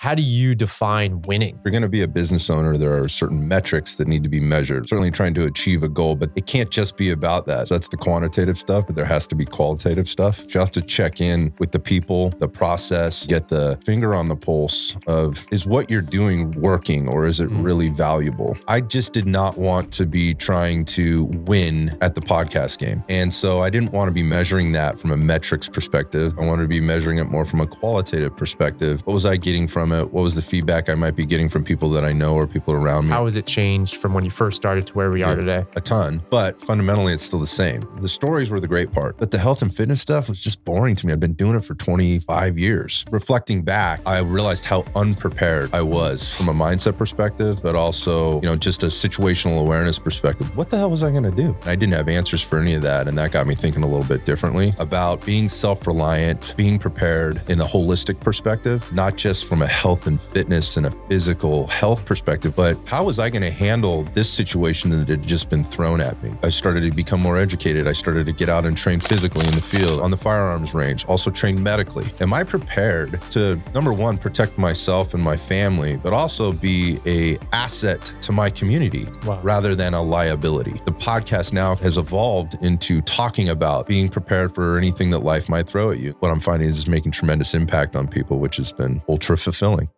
How do you define winning? If you're going to be a business owner, there are certain metrics that need to be measured, certainly trying to achieve a goal, but it can't just be about that. So that's the quantitative stuff, but there has to be qualitative stuff. You have to check in with the people, the process, get the finger on the pulse of, is what you're doing working or is it really valuable? I just did not want to be trying to win at the podcast game. And so I didn't want to be measuring that from a metrics perspective. I wanted to be measuring it more from a qualitative perspective. What was I getting from it? What was the feedback I might be getting from people that I know or people around me? How has it changed from when you first started to where we are today? A ton, but fundamentally it's still the same. The stories were the great part, but the health and fitness stuff was just boring to me. I've been doing it for 25 years. Reflecting back, I realized how unprepared I was from a mindset perspective, but also, just a situational awareness perspective. What the hell was I going to do? I didn't have answers for any of that. And that got me thinking a little bit differently about being self-reliant, being prepared in a holistic perspective, not just from a health and fitness and a physical health perspective, but how was I going to handle this situation that had just been thrown at me? I started to become more educated. I started to get out and train physically in the field, on the firearms range, also train medically. Am I prepared to, number one, protect myself and my family, but also be an asset to my community rather than a liability? The podcast now has evolved into talking about being prepared for anything that life might throw at you. What I'm finding is it's making tremendous impact on people, which has been ultra fulfilling.